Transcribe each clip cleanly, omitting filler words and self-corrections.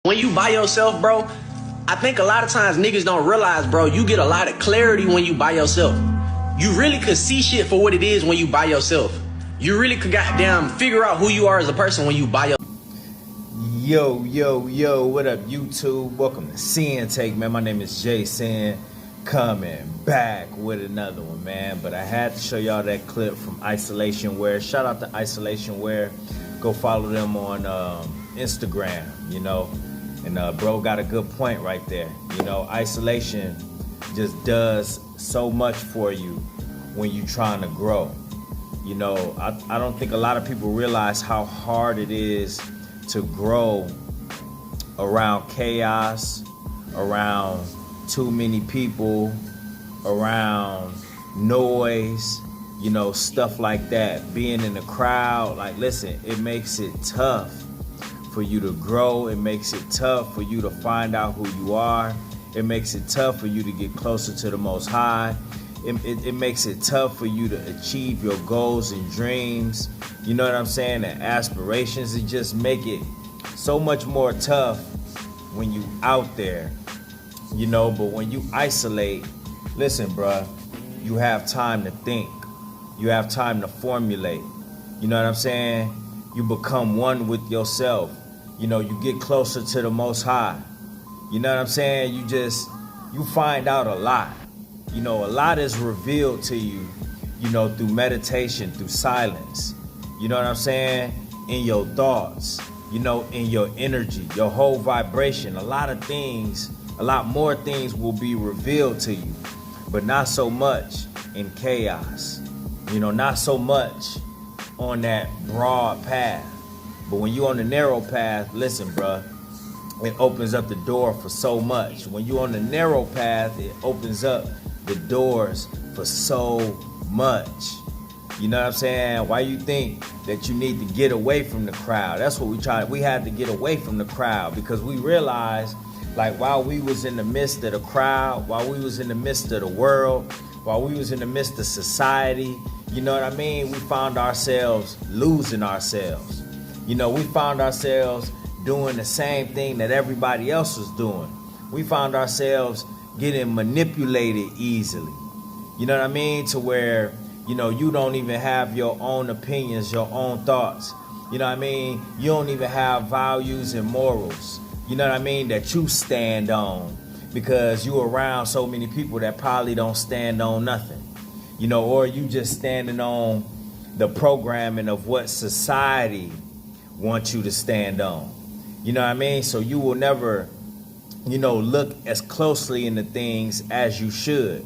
When you by yourself, bro, I think a lot of times niggas don't realize, bro, you get a lot of clarity when you by yourself. You really could see shit for what it is when you by yourself. You really could goddamn figure out who you are as a person when you by yourself. Yo, what up, YouTube? Welcome to Sinn-Take, man. My name is Jason, coming back with another one, man. But I had to show y'all that clip from Isolation Wear. Shout out to Isolation Wear. Go follow them on Instagram, you know. And bro got a good point right there. You know, isolation just does so much for you when you're trying to grow. You know, I don't think a lot of people realize how hard it is to grow around chaos, around too many people, around noise, you know, stuff like that. Being in the crowd, like, listen, it makes it tough for you to grow. It makes it tough for you to find out who you are. It makes it tough for you to get closer to the Most High. It makes it tough for you to achieve your goals and dreams. You know what I'm saying? And aspirations. It just make it so much more tough when you out there, you know. But when you isolate, listen, bruh, you have time to think. You have time to formulate. You know what I'm saying? You become one with yourself. You know, you get closer to the Most High. You know what I'm saying? You find out a lot. You know, a lot is revealed to you, you know, through meditation, through silence. You know what I'm saying? In your thoughts, you know, in your energy, your whole vibration. A lot more things will be revealed to you, but not so much in chaos. You know, not so much on that broad path. But when you're on the narrow path, listen, bruh, it opens up the door for so much. When you're on the narrow path, it opens up the doors for so much. You know what I'm saying? Why you think that you need to get away from the crowd? That's what we had to get away from the crowd, because we realized, like, while we was in the midst of the crowd, while we was in the midst of the world, while we was in the midst of society, you know what I mean? We found ourselves losing ourselves. You know, we found ourselves doing the same thing that everybody else was doing. We found ourselves getting manipulated easily. You know what I mean? To where, you know, you don't even have your own opinions, your own thoughts. You know what I mean? You don't even have values and morals, you know what I mean, that you stand on, because you around so many people that probably don't stand on nothing. You know, or you just standing on the programming of what society wants you to stand on. You know what I mean? So you will never, you know, look as closely into things as you should.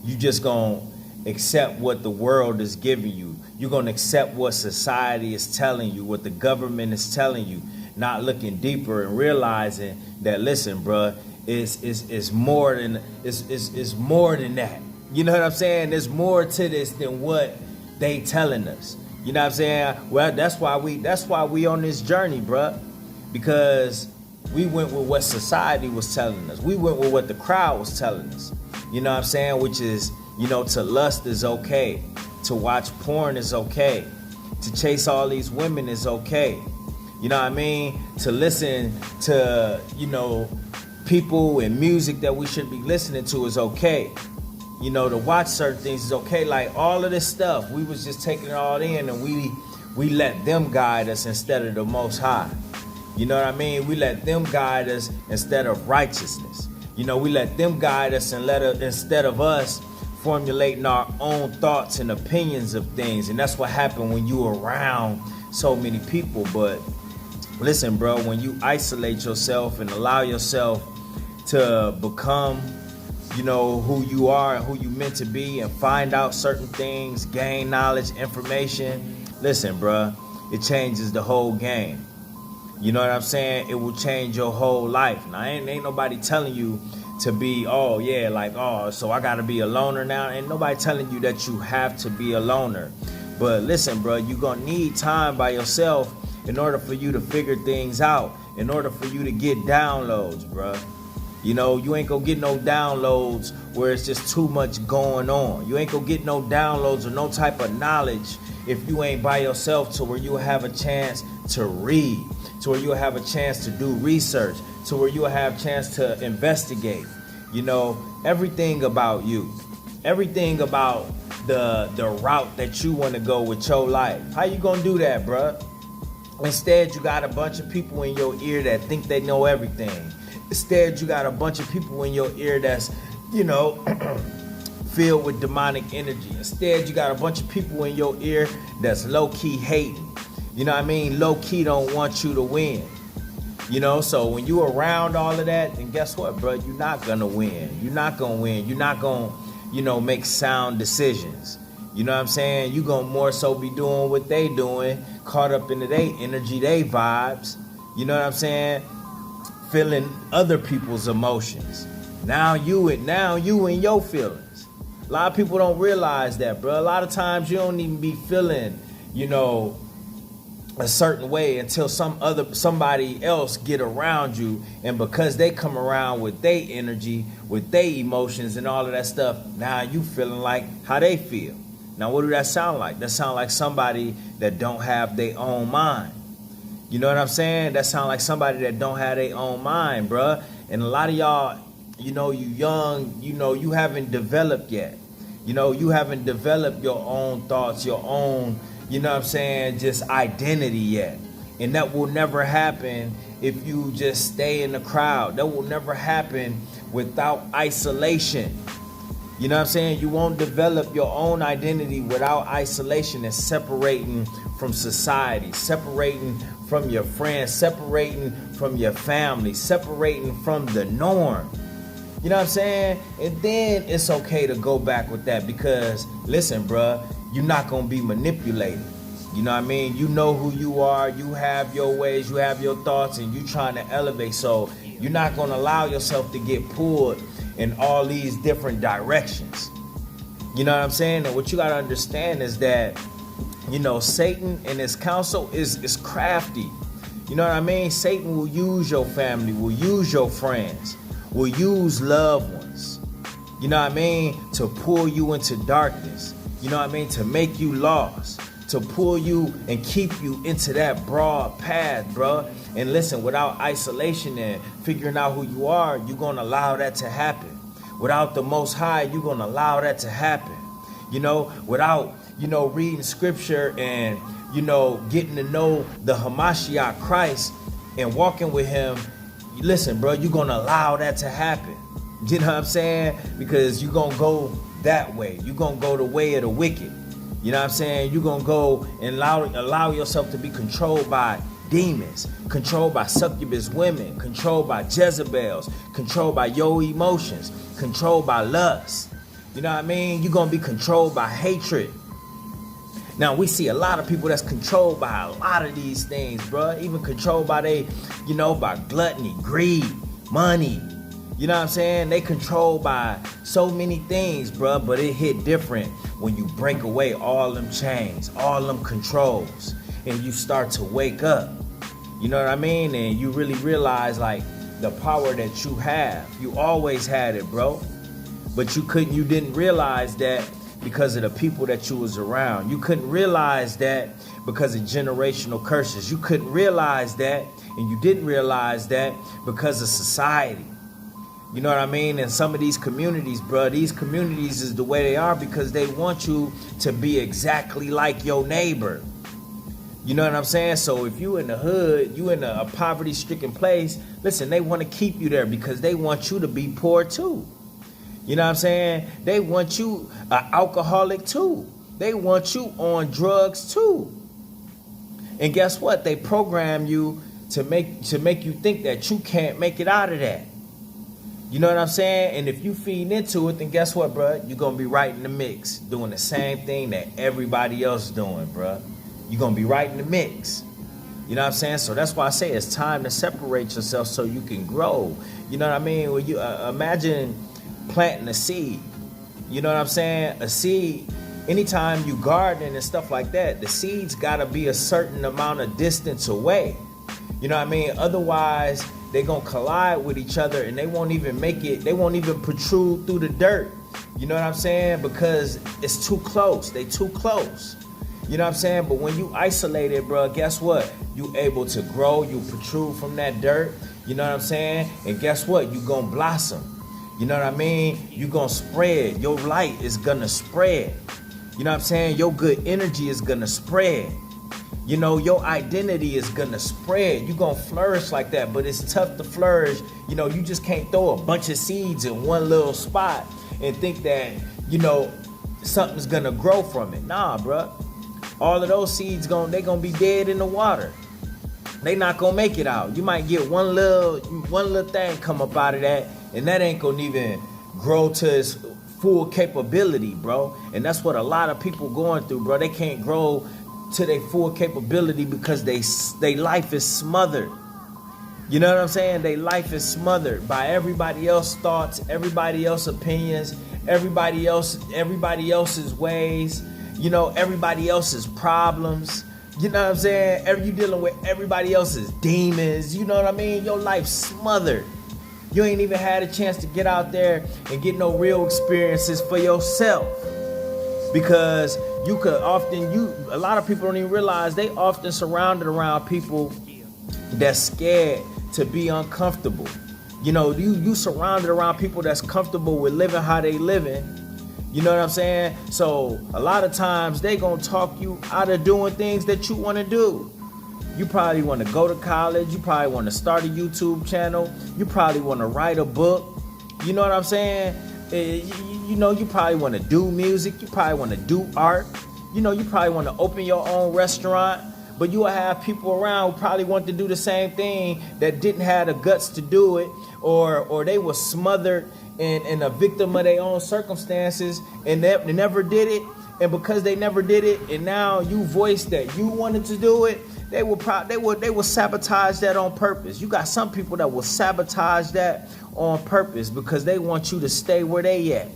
You just gonna accept what the world is giving you. You're gonna accept what society is telling you, what the government is telling you, not looking deeper and realizing that, listen, bruh, it's more than that. You know what I'm saying? There's more to this than what they telling us. You know what I'm saying? Well, that's why we on this journey, bruh. Because we went with what society was telling us. We went with what the crowd was telling us. You know what I'm saying? Which is, you know, to lust is okay. To watch porn is okay. To chase all these women is okay. You know what I mean? To listen to, you know, people and music that we should be listening to is okay. You know, to watch certain things is okay. Like, all of this stuff, we was just taking it all in, and we let them guide us instead of the Most High. You know what I mean? We let them guide us instead of righteousness. You know, we let them guide us instead of us formulating our own thoughts and opinions of things. And that's what happened when you around so many people. But listen, bro, when you isolate yourself and allow yourself to become, you know, who you are and who you meant to be, and find out certain things, gain knowledge, information, listen, bruh, it changes the whole game. You know what I'm saying? It will change your whole life. Now, ain't nobody telling you to be, oh, yeah, like, oh, so I got to be a loner now. Ain't nobody telling you that you have to be a loner. But listen, bruh, you're going to need time by yourself in order for you to figure things out, in order for you to get downloads, bruh. You know, you ain't gonna get no downloads where it's just too much going on. You ain't gonna get no downloads or no type of knowledge if you ain't by yourself, to where you have a chance to read, to where you'll have a chance to do research, to where you'll have a chance to investigate, everything about you, everything about the route that you want to go with your life. How you gonna do that, bruh? Instead, you got a bunch of people in your ear that think they know everything. Instead, you got a bunch of people in your ear that's, filled with demonic energy. Instead, you got a bunch of people in your ear that's low-key hating. Low-key don't want you to win. So when you around all of that, then guess what, bro? You're not gonna win. You're not gonna win. You're not gonna, make sound decisions. You know what I'm saying? You're gonna more so be doing what they doing, caught up into their energy, they vibes. You know what I'm saying? Feeling other people's emotions. Now you in your feelings. A lot of people don't realize that, bro. A lot of times you don't even be feeling, a certain way until somebody else get around you, and because they come around with their energy, with their emotions and all of that stuff, now you feeling like how they feel. Now what do that sound like? That sound like somebody that don't have their own mind. You know what I'm saying? That sound like somebody that don't have their own mind, bruh. And a lot of y'all, you young, you haven't developed yet. You haven't developed your own thoughts, your own, just identity yet. And that will never happen if you just stay in the crowd. That will never happen without isolation. You know what I'm saying? You won't develop your own identity without isolation and separating from society, separating from your friends, separating from your family, separating from the norm. You know what I'm saying? And then it's okay to go back with that because, listen, bruh, you're not going to be manipulated. You know what I mean? You know who you are. You have your ways. You have your thoughts, and you trying to elevate. So you're not going to allow yourself to get pulled in all these different directions. You know what I'm saying? And what you got to understand is that, Satan and his counsel is crafty. You know what I mean? Satan will use your family, will use your friends, will use loved ones, to pull you into darkness, to make you lost, to pull you and keep you into that broad path, bro. And listen, without isolation and figuring out who you are, you're going to allow that to happen. Without the Most High, you're going to allow that to happen. Without, reading scripture and, getting to know the Hamashiach Christ and walking with him, listen, bro, you're going to allow that to happen. You know what I'm saying? Because you're going to go that way. You're going to go the way of the wicked. You know what I'm saying? You're going to go and allow yourself to be controlled by demons, controlled by succubus women, controlled by Jezebels, controlled by your emotions, controlled by lust. You know what I mean? You're going to be controlled by hatred. Now, we see a lot of people that's controlled by a lot of these things, bro. Even controlled by by gluttony, greed, money. You know what I'm saying? They controlled by so many things, bro. But it hit different when you break away all them chains, all them controls, and you start to wake up. You know what I mean? And you really realize, like, the power that you have. You always had it, bro. But you didn't realize that because of the people that you was around. You couldn't realize that because of generational curses. You couldn't realize that, and you didn't realize that because of society. You know what I mean? And some of these communities, bro, these communities is the way they are because they want you to be exactly like your neighbor. You know what I'm saying? So if you in the hood, you in a poverty-stricken place, listen, they want to keep you there because they want you to be poor too. You know what I'm saying? They want you an alcoholic too. They want you on drugs too. And guess what? They program you to make you think that you can't make it out of that. You know what I'm saying? And if you feed into it, then guess what, bro? You're going to be right in the mix, doing the same thing that everybody else is doing, bro. You're going to be right in the mix. You know what I'm saying? So that's why I say it's time to separate yourself so you can grow. You know what I mean? When you imagine planting a seed. You know what I'm saying? A seed, anytime you garden and stuff like that, the seed's got to be a certain amount of distance away. You know what I mean? Otherwise, they're going to collide with each other and they won't even make it, they won't even protrude through the dirt. You know what I'm saying? Because it's too close. They too close. You know what I'm saying? But when you isolate it, bro, guess what? You able to grow, you protrude from that dirt, You know what I'm saying? And guess what? You gonna blossom. You know what I mean? You gonna spread. Your light is gonna spread. You know what I'm saying? Your good energy is gonna spread. You know, your identity is gonna spread. You gonna flourish like that, but it's tough to flourish. You know, you just can't throw a bunch of seeds in one little spot and think that, you know, something's gonna grow from it. Nah, bruh. All of those seeds they gonna be dead in the water. They not gonna make it out. You might get one little thing come up out of that, and that ain't gonna even grow to its full capability, bro. And that's what a lot of people going through, bro. They can't grow to their full capability because they life is smothered. You know what I'm saying? Their life is smothered by everybody else's thoughts, everybody else's opinions, everybody else's ways, you know, everybody else's problems. You know what I'm saying? You dealing with everybody else's demons. You know what I mean? Your life's smothered. You ain't even had a chance to get out there and get no real experiences for yourself. Because you could often, a lot of people don't even realize they often surrounded around people that's scared to be uncomfortable. You know, you surrounded around people that's comfortable with living how they living. You know what I'm saying? So a lot of times they gonna talk you out of doing things that you want to do. You probably want to go to college. You probably want to start a YouTube channel. You probably want to write a book. You know what I'm saying? You know, you probably want to do music. You probably want to do art. You know, you probably want to open your own restaurant. But you will have people around who probably want to do the same thing that didn't have the guts to do it, or they were smothered and a victim of their own circumstances and they never did it. And because they never did it, and now you voiced that you wanted to do it, they will sabotage that on purpose. You got some people that will sabotage that on purpose because they want you to stay where they at.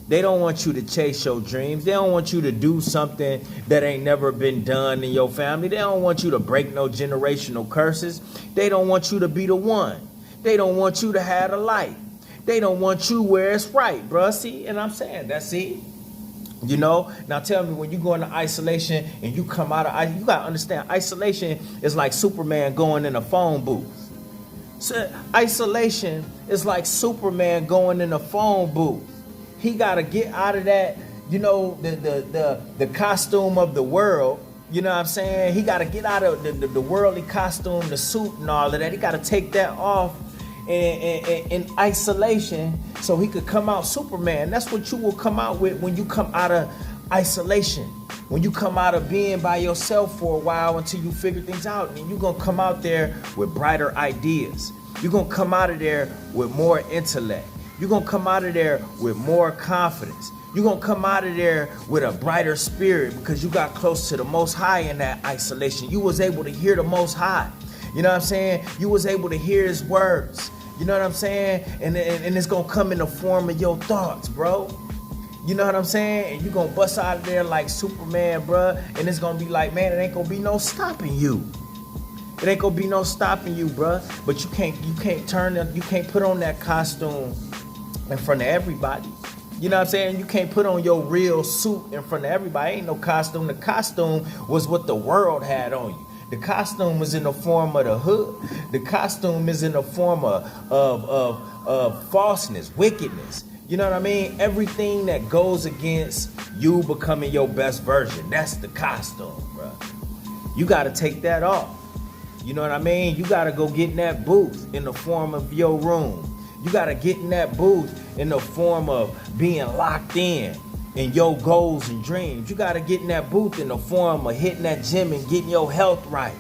They don't want you to chase your dreams. They don't want you to do something that ain't never been done in your family. They don't want you to break no generational curses. They don't want you to be the one. They don't want you to have the light. They don't want you where it's right, bruh. See, and I'm saying that's it. You know, now tell me, when you go into isolation and you come out of, you gotta understand, isolation is like Superman going in a phone booth. So isolation is like Superman going in a phone booth. He gotta get out of that, you know, the costume of the world. You know what I'm saying? He gotta get out of the worldly costume, the suit and all of that. He gotta take that off in isolation so he could come out Superman. That's what you will come out with when you come out of isolation. When you come out of being by yourself for a while until you figure things out, and you're gonna come out there with brighter ideas. You're gonna come out of there with more intellect. You're gonna come out of there with more confidence. You're gonna come out of there with a brighter spirit because you got close to the Most High in that isolation. You was able to hear the Most High. You know what I'm saying? You was able to hear his words. You know what I'm saying? And it's gonna come in the form of your thoughts, bro. You know what I'm saying? And you're gonna bust out of there like Superman, bruh. And it's gonna be like, man, it ain't gonna be no stopping you. It ain't gonna be no stopping you, bruh. But you can't put on that costume in front of everybody. You know what I'm saying? You can't put on your real suit in front of everybody. Ain't no costume. The costume was what the world had on you. The costume was in the form of the hood. The costume is in the form of falseness, wickedness. You know what I mean? Everything that goes against you becoming your best version. That's the costume, bro. You got to take that off. You know what I mean? You got to go get in that booth in the form of your room. You got to get in that booth in the form of being locked in your goals and dreams. You got to get in that booth in the form of hitting that gym and getting your health right.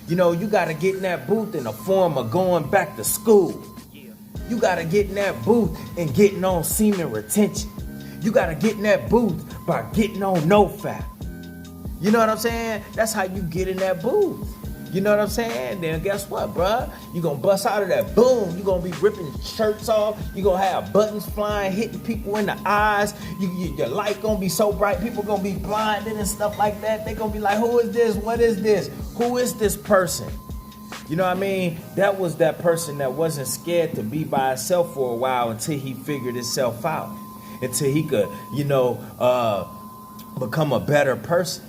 You know, you got to get in that booth in the form of going back to school. You got to get in that booth and getting on semen retention. You got to get in that booth by getting on NoFap. You know what I'm saying? That's how you get in that booth. You know what I'm saying? Then guess what, bruh? You gonna bust out of that, boom. You gonna be ripping shirts off. You gonna have buttons flying, hitting people in the eyes. Your light gonna be so bright, people gonna be blinded and stuff like that. They gonna be like, who is this? What is this? Who is this person? You know what I mean? That was that person that wasn't scared to be by himself for a while until he figured himself out. Until he could, become a better person.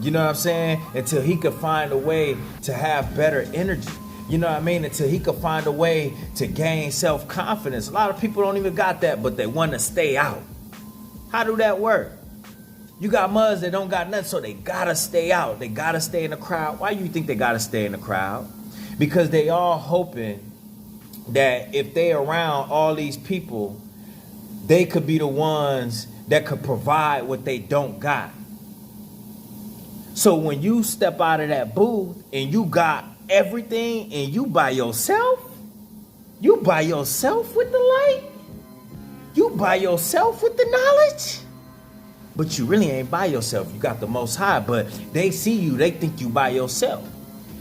You know what I'm saying? Until he could find a way to have better energy. You know what I mean? Until he could find a way to gain self-confidence. A lot of people don't even got that, but they want to stay out. How do that work? You got muds that don't got nothing, so they gotta stay out. They gotta stay in the crowd. Why you think they gotta stay in the crowd? Because they all hoping that if they around all these people, they could be the ones that could provide what they don't got. So when you step out of that booth and you got everything and you by yourself with the light, you by yourself with the knowledge, but you really ain't by yourself. You got the Most High, but they see you, they think you by yourself,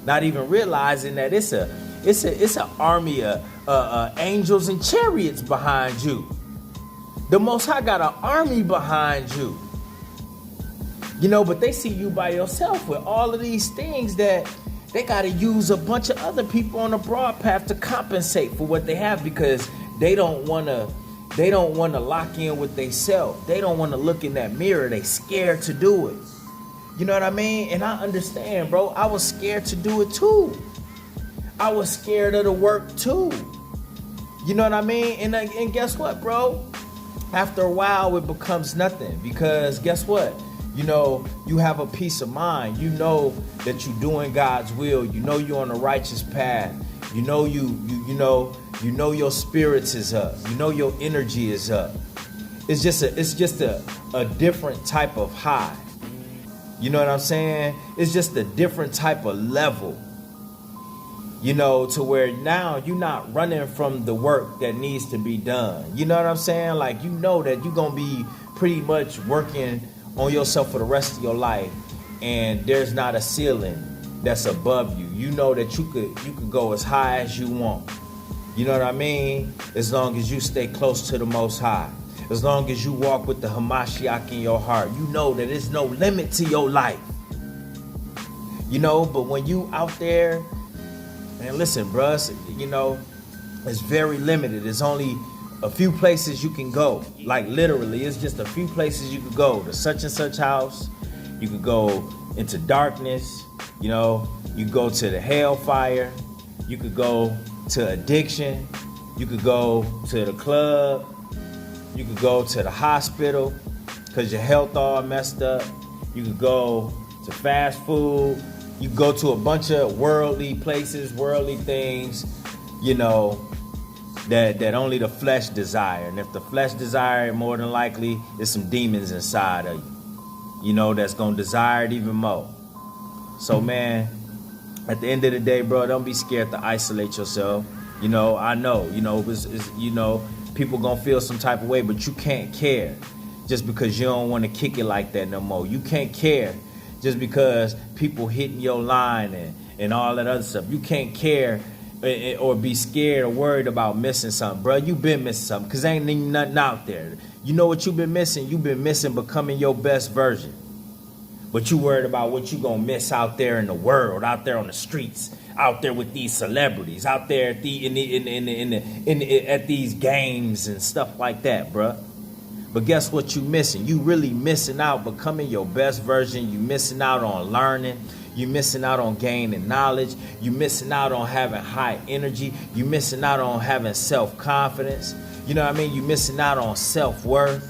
not even realizing that it's an army of angels and chariots behind you. The Most High got an army behind you. You know, but they see you by yourself with all of these things that they got to use a bunch of other people on the broad path to compensate for what they have, because they don't want to lock in with themselves. They don't want to look in that mirror. They scared to do it. You know what I mean? And I understand, bro. I was scared to do it too. I was scared of the work too. You know what I mean? And guess what, bro? After a while, it becomes nothing, because guess what? You know, you have a peace of mind. You know that you're doing God's will. You know you're on the righteous path. You know you know your spirits is up. You know your energy is up. It's just a different type of high. You know what I'm saying? It's just a different type of level. You know, to where now you're not running from the work that needs to be done. You know what I'm saying? Like, you know that you're going to be pretty much working on yourself for the rest of your life, and there's not a ceiling that's above you. You know that you could go as high as you want. You know what I mean? As long as you stay close to the Most High. As long as you walk with the Hamashiach in your heart. You know that there's no limit to your life. You know, but when you out there, man, listen, bruh, you know, it's very limited. There's only a few places you can go. Like, literally, it's just a few places you could go. To such and such house. You could go into darkness. You know, you go to the hellfire. You could go to addiction. You could go to the club. You could go to the hospital because your health all messed up. You could go to fast food. You could go to a bunch of worldly places, worldly things, you know, that only the flesh desire. And if the flesh desire, more than likely, there's some demons inside of you, you know, that's going to desire it even more. So, man, at the end of the day, bro, don't be scared to isolate yourself. You know, I know, you know, you know, people going to feel some type of way, but you can't care just because you don't want to kick it like that no more. You can't care just because people hitting your line and all that other stuff. You can't care or be scared or worried about missing something, bro. You been missing something because ain't nothing out there. You know what you've been missing? You've been missing becoming your best version. But you worried about what you gonna miss out there in the world, out there on the streets, out there with these celebrities, out there at at these games and stuff like that, bruh. But guess what you missing? You really missing out becoming your best version. You missing out on learning. You missing out on gaining knowledge. You missing out on having high energy. You missing out on having self-confidence. You know what I mean? You missing out on self-worth.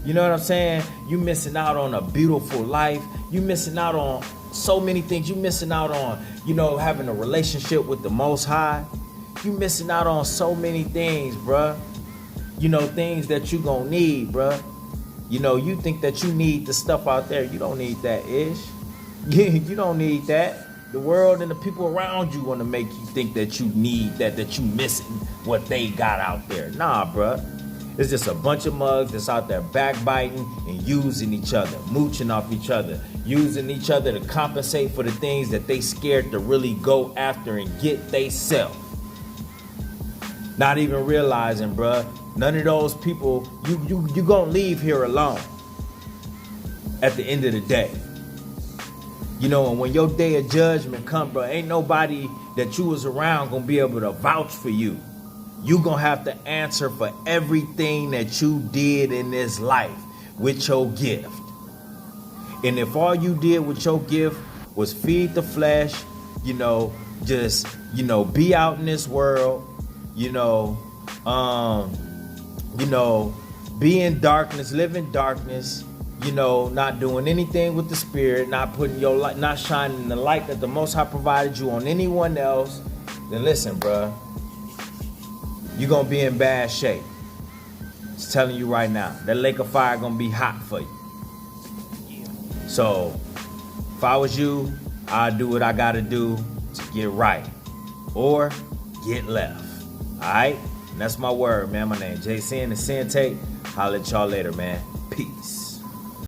You know what I'm saying? You missing out on a beautiful life. You missing out on so many things. You missing out on, you know, having a relationship with the Most High. You missing out on so many things, bruh. You know, things that you gonna need, bruh. You know, you think that you need the stuff out there. You don't need that, Ish. You don't need that. The world and the people around you want to make you think that you need that you missing what they got out there. Nah, bruh. It's just a bunch of mugs that's out there backbiting and using each other, mooching off each other, using each other to compensate for the things that they scared to really go after and get they self. Not even realizing, bruh, none of those people, you gonna leave here alone at the end of the day. You know, and when your day of judgment come, bruh, ain't nobody that you was around gonna be able to vouch for you. You gonna have to answer for everything that you did in this life with your gift. And if all you did with your gift was feed the flesh, you know, just, be out in this world, be in darkness, live in darkness, not doing anything with the spirit, not putting your light, not shining the light that the Most High provided you on anyone else, then listen, bruh, you're gonna be in bad shape. Just telling you right now, that lake of fire gonna be hot for you. So, if I was you, I'd do what I gotta do to get right, or get left. All right, and that's my word, man. My name is Sinn, the Sinn-Take. I'll let y'all later, man. Peace.